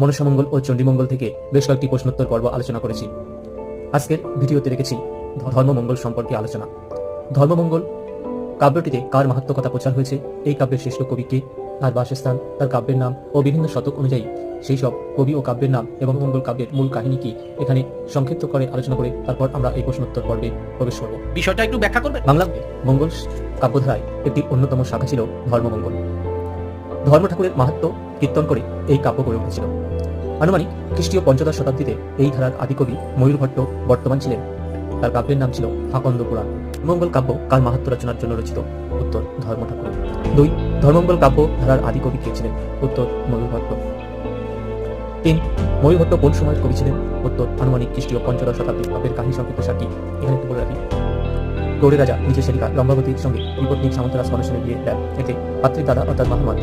মনসামঙ্গল ও চণ্ডীমঙ্গল থেকে বেশ কয়েকটি প্রশ্নোত্তর পর্ব আলোচনা করেছি। আজকের ভিডিওতে রেখেছি ধর্মমঙ্গল সম্পর্কে আলোচনা। ধর্মমঙ্গল কাব্যটিতে কার মাহাত্ম্য কথা প্রচার হয়েছে, এই কাব্যের শ্রেষ্ঠ কবি কে, তার বাসস্থান, তার কাব্যের নাম ও বিভিন্ন শতক অনুযায়ী সেই সব কবি ও কাব্যের নাম এবং মঙ্গল কাব্যের মূল কাহিনী কি, এখানে সংক্ষিপ্ত করে আলোচনা করে তারপর আমরা এই প্রশ্নোত্তর পর্বে প্রবেশ করব। বিষয়টা একটু ব্যাখ্যা করবে? বাংলা মঙ্গল কাব্যধারায় একটি অন্যতম শাখা ছিল ধর্মমঙ্গল। ধর্ম ঠাকুরের মাহাত্ম্য কীর্তন করে এই কাব্য গড়ে উঠেছিল। আনুমানিক খ্রিস্টীয় পঞ্চদশ শতাব্দীতে এই ধারার আদিকবি ময়ূর ভট্ট বর্তমান ছিলেন। তার কাব্যের নাম ছিল আকন্দ পুরাণ। মঙ্গল কাব্য কার মাহাত্ম্য রচনার জন্য রচিত? উত্তর, ধর্ম ঠাকুরের। 2. ধর্মমঙ্গল কাব্য ধারার আদিকবি কে ছিলেন? উত্তর, ময়ূর ভট্ট। 3. ময়ূর ভট্ট কোন সময়ের কবি ছিলেন? উত্তর, আনুমানিক খ্রিস্টীয় পঞ্চদশ শতাব্দী। কাব্যের কাহিনী সংক্ষিপ্ত সাক্ষী এখানে একটু বলে রাখি। গৌড়ের রাজা নিজের সেবিকা লম্বাবতীর সঙ্গে বিপত্নিক সামন্তরাজ কনসেনের বিয়ে দেন। এতে পাত্রীর দাদা অর্থাৎ মাহমদ